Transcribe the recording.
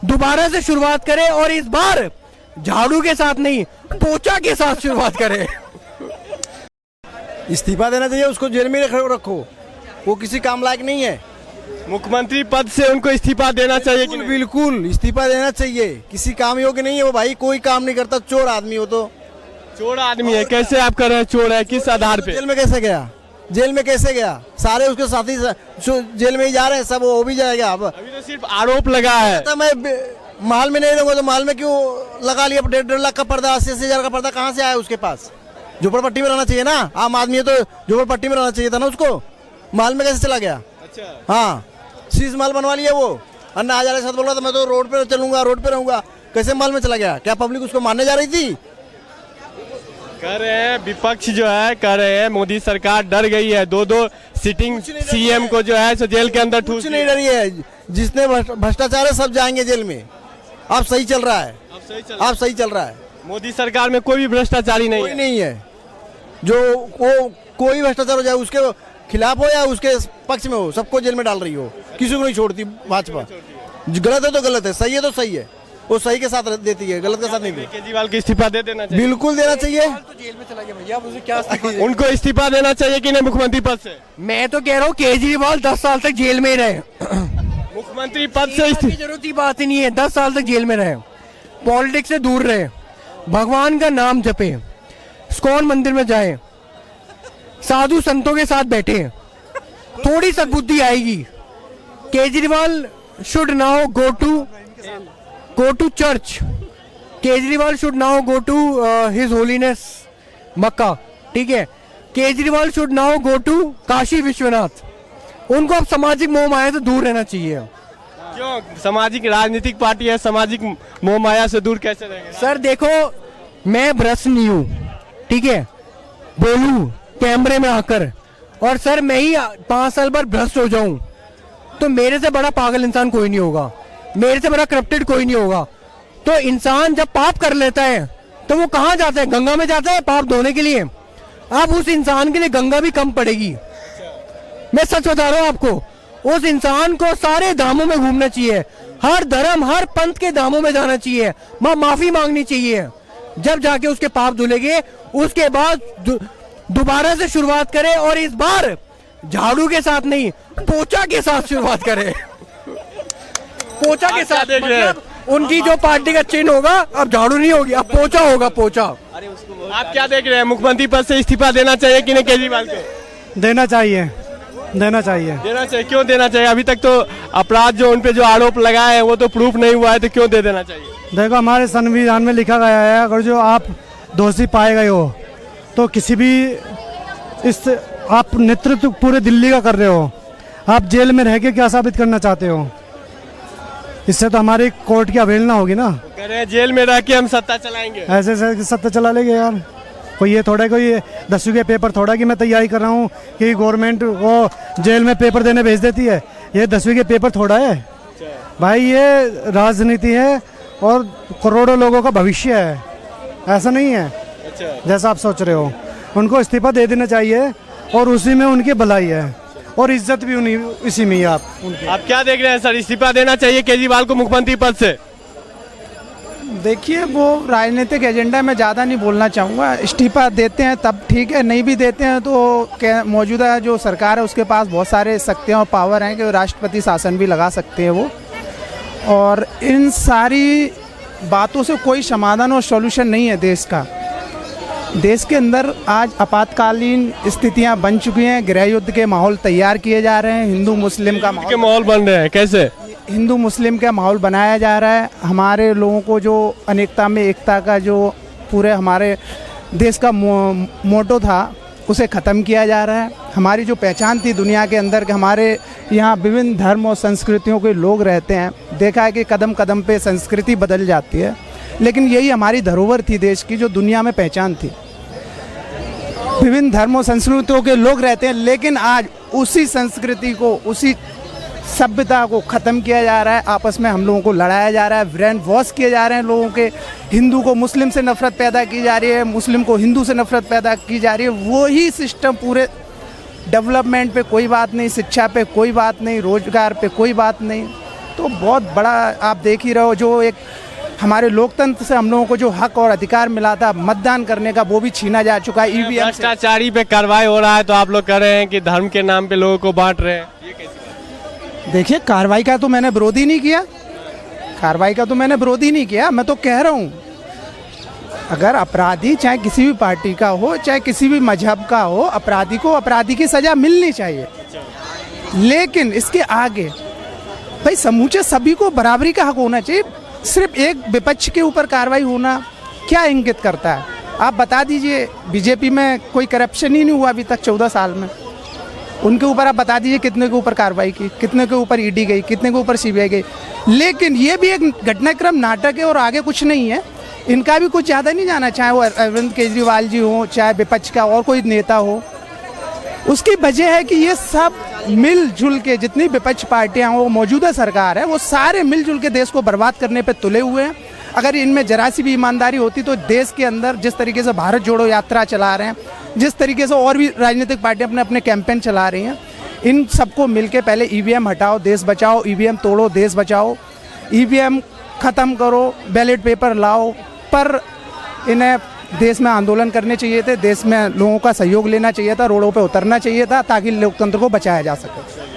दोबारा से शुरुआत करे और इस बार झाड़ू के साथ नहीं, पोचा के साथ शुरुआत करे। इस्तीफा देना चाहिए, उसको जेल में रखो, वो किसी काम लायक नहीं है। मुख्यमंत्री पद से उनको इस्तीफा देना चाहिए कि नहीं? बिल्कुल इस्तीफा देना चाहिए, किसी काम योग्य नहीं है वो भाई, कोई काम नहीं करता, चोर आदमी हो। तो चोर आदमी है, कैसे आप कर रहे हैं चोर है, किस आधार पे? जेल में कैसे गया, जेल में कैसे गया? सारे उसके साथी जेल में ही जा रहे हैं, सब वो भी जाएगा। अब अभी तो सिर्फ आरोप लगा है। तो मैं माल में नहीं रहूंगा तो माल में क्यों लगा लिया? 1.5 लाख का पर्दा, 80 हजार का पर्दा कहाँ से आया उसके पास? झोपड़पट्टी में रहना चाहिए ना, आम आदमी है तो झोपड़पट्टी में रहना चाहिए था ना उसको। माल में कैसे चला गया? अच्छा, हाँ, शीश माल बनवा लिया वो। अन्ना हजारे साथ बोल रहा था मैं तो रोड पे चलूंगा, रोड पे रहूंगा, कैसे माल में चला गया? क्या पब्लिक उसको मारने जा रही थी? कह रहे हैं विपक्ष जो है, कह रहे हैं मोदी सरकार डर गई है, दो सिटिंग सीएम को जो है सो जेल के अंदर ठूस कुछ नहीं डरी है, जिसने भ्रष्टाचार है सब जाएंगे जेल में। अब सही चल रहा है, अब सही चल रहा है। मोदी सरकार में कोई भी भ्रष्टाचारी नहीं कोई है। नहीं है जो वो कोई भ्रष्टाचार हो जाए उसके खिलाफ हो या उसके पक्ष में हो, सबको जेल में डाल रही हो, किसी को नहीं छोड़ती भाजपा। गलत है तो गलत है, सही है तो सही है, वो सही के साथ देती है, गलत के साथ नहीं देती। केजरीवाल को इस्तीफा दे देना चाहिए। बिल्कुल देना चाहिए। तो जेल में चला गया भैया, मुझे क्या उनको इस्तीफा देना चाहिए कि नहीं मुख्यमंत्री पद से? मैं तो कह रहा हूँ केजरीवाल 10 साल तक जेल में ही रहे। मुख्यमंत्री पद से की जरूरत की बात ही नहीं है, 10 साल तक जेल में रहे, पॉलिटिक्स से दूर रहे, भगवान का नाम जपे, इस्कॉन मंदिर में जाए, साधु संतों के साथ बैठे, थोड़ी सद्बुद्धि आएगी। Kejriwal should now go to church. Kejriwal should now go to his holiness मक्का, ठीक है? Kejriwal should now go to Kashi Vishwanath. उनको अब सामाजिक मोह माया से दूर रहना चाहिए। क्यों? सामाजिक राजनीतिक पार्टी है, सामाजिक मोह माया से दूर कैसे रहेंगे? सर देखो, मैं भ्रष्ट नहीं हूँ, ठीक है? बोलूं कैमरे में आकर और सर मैं ही 5 साल बाद भ्रष्ट हो जाऊं तो मेरे से बड़ा पागल इंसान कोई नहीं होगा, मेरे से बड़ा करप्टेड कोई नहीं होगा। तो इंसान जब पाप कर लेता है तो वो कहाँ जाता है? गंगा में जाता है पाप धोने के लिए। अब उस इंसान के लिए गंगा भी कम पड़ेगी। मैं सच बता रहा हूँ आपको, उस इंसान को सारे धामों में घूमना चाहिए, हर धर्म हर पंथ के धामों में जाना चाहिए, माफी मांगनी चाहिए, जब जाके उसके पाप धुलेंगे। उसके बाद दोबारा से शुरुआत करे और इस बार झाड़ू के साथ नहीं, पोचा के साथ शुरुआत करे। पोचा के साथ मतलब उनकी जो पार्टी का चिन्ह होगा अब झाड़ू नहीं होगी, अब पोचा होगा, पोचा। आप क्या देख रहे हैं, मुख्यमंत्री पद से इस्तीफा देना चाहिए कि नहीं केजरीवाल को? देना चाहिए, देना चाहिए। देना चाहिए, क्यों देना चाहिए? अभी तक तो अपराध जो उन पे जो आरोप लगाए हैं वो तो प्रूफ नहीं हुआ है, तो क्यों दे देना चाहिए? देखो हमारे संविधान में लिखा गया है, अगर जो आप दोषी पाए गए हो तो किसी भी इस आप नेतृत्व पूरे दिल्ली का कर रहे हो, आप जेल में रह के क्या साबित करना चाहते हो? इससे तो हमारी कोर्ट की अवहेलना होगी ना। कह रहे हैं जेल में रह के हम सत्ता चलाएंगे। ऐसे सत्ता चला लेंगे यार? कोई ये थोड़ा, कोई 10वीं के पेपर थोड़ा कि मैं तैयारी कर रहा हूँ कि गवर्नमेंट वो जेल में पेपर देने भेज देती है। ये 10वीं के पेपर थोड़ा है भाई, ये राजनीति है और करोड़ों लोगों का भविष्य है, ऐसा नहीं है जैसा आप सोच रहे हो। उनको इस्तीफा दे देना चाहिए और उसी में उनकी भलाई है और इज्जत भी उन्हीं इसी में ही। आप क्या देख रहे हैं सर, इस्तीफा देना चाहिए केजरीवाल को मुख्यमंत्री पद से? देखिए, वो राजनीतिक एजेंडा में ज़्यादा नहीं बोलना चाहूँगा। इस्तीफा देते हैं तब ठीक है, नहीं भी देते हैं तो मौजूदा जो सरकार है उसके पास बहुत सारे शक्तियाँ और पावर हैं कि राष्ट्रपति शासन भी लगा सकते हैं वो। और इन सारी बातों से कोई समाधान और सॉल्यूशन नहीं है देश का। देश के अंदर आज आपातकालीन स्थितियां बन चुकी हैं, गृह युद्ध के माहौल तैयार किए जा रहे हैं, हिंदू मुस्लिम का माहौल बन रहे हैं। कैसे? हिंदू मुस्लिम का माहौल बनाया जा रहा है। हमारे लोगों को जो अनेकता में एकता का जो पूरे हमारे देश का मोटो था उसे ख़त्म किया जा रहा है। हमारी जो पहचान थी दुनिया के अंदर कि हमारे यहाँ विभिन्न धर्म और संस्कृतियों के लोग रहते हैं, देखा है कि कदम कदम पे संस्कृति बदल जाती है, लेकिन यही हमारी धरोहर थी देश की, जो दुनिया में पहचान थी। विभिन्न धर्मों संस्कृतियों के लोग रहते हैं, लेकिन आज उसी संस्कृति को, उसी सभ्यता को ख़त्म किया जा रहा है। आपस में हम लोगों को लड़ाया जा रहा है, ब्रेन वॉश किए जा रहे हैं लोगों के। हिंदू को मुस्लिम से नफरत पैदा की जा रही है, मुस्लिम को हिंदू से नफरत पैदा की जा रही है। वही सिस्टम पूरे डेवलपमेंट पे कोई बात नहीं, शिक्षा पे कोई बात नहीं, रोजगार पे कोई बात नहीं। तो बहुत बड़ा आप देख ही रहे हो, जो एक हमारे लोकतंत्र से हम लोगों को जो हक और अधिकार मिला था मतदान करने का, वो भी छीना जा चुका है ईवीएम से। भ्रष्टाचारी पे कार्रवाई हो रहा है तो आप लोग कह रहे हैं कि धर्म के नाम पे लोगों को बांट रहे हैं, ये कैसी बात है? देखिए, कार्रवाई का तो मैंने विरोध ही नहीं किया, कार्रवाई का तो मैंने विरोध ही नहीं किया। मैं तो कह रहा हूँ, अगर अपराधी चाहे किसी भी पार्टी का हो, चाहे किसी भी मजहब का हो, अपराधी को अपराधी की सजा मिलनी चाहिए। लेकिन इसके आगे भाई समूचे सभी को बराबरी का हक होना चाहिए। सिर्फ एक विपक्ष के ऊपर कार्रवाई होना क्या इंगित करता है? आप बता दीजिए, बीजेपी में कोई करप्शन ही नहीं हुआ अभी तक 14 साल में। उनके ऊपर आप बता दीजिए कितने के ऊपर कार्रवाई की, कितने के ऊपर ईडी गई, कितने के ऊपर सीबीआई गई। लेकिन ये भी एक घटनाक्रम नाटक है और आगे कुछ नहीं है। इनका भी कुछ ज़्यादा नहीं जाना, चाहे वो अरविंद केजरीवाल जी हो, चाहे विपक्ष का और कोई नेता हो। उसकी वजह है कि ये सब मिलजुल के, जितनी विपक्ष पार्टियां हो, मौजूदा सरकार है, वो सारे मिलजुल के देश को बर्बाद करने पे तुले हुए हैं। अगर इनमें जरा सी भी ईमानदारी होती तो देश के अंदर जिस तरीके से भारत जोड़ो यात्रा चला रहे हैं, जिस तरीके से और भी राजनीतिक पार्टियां अपने अपने कैंपेन चला रही हैं, इन सबको मिलके पहले ईवीएम हटाओ, देश बचाओ, ईवीएम तोड़ो, देश बचाओ, ईवीएम ख़त्म करो, बैलेट पेपर लाओ। पर इन्हें देश में आंदोलन करने चाहिए थे, देश में लोगों का सहयोग लेना चाहिए था, रोडों पे उतरना चाहिए था, ताकि लोकतंत्र को बचाया जा सके।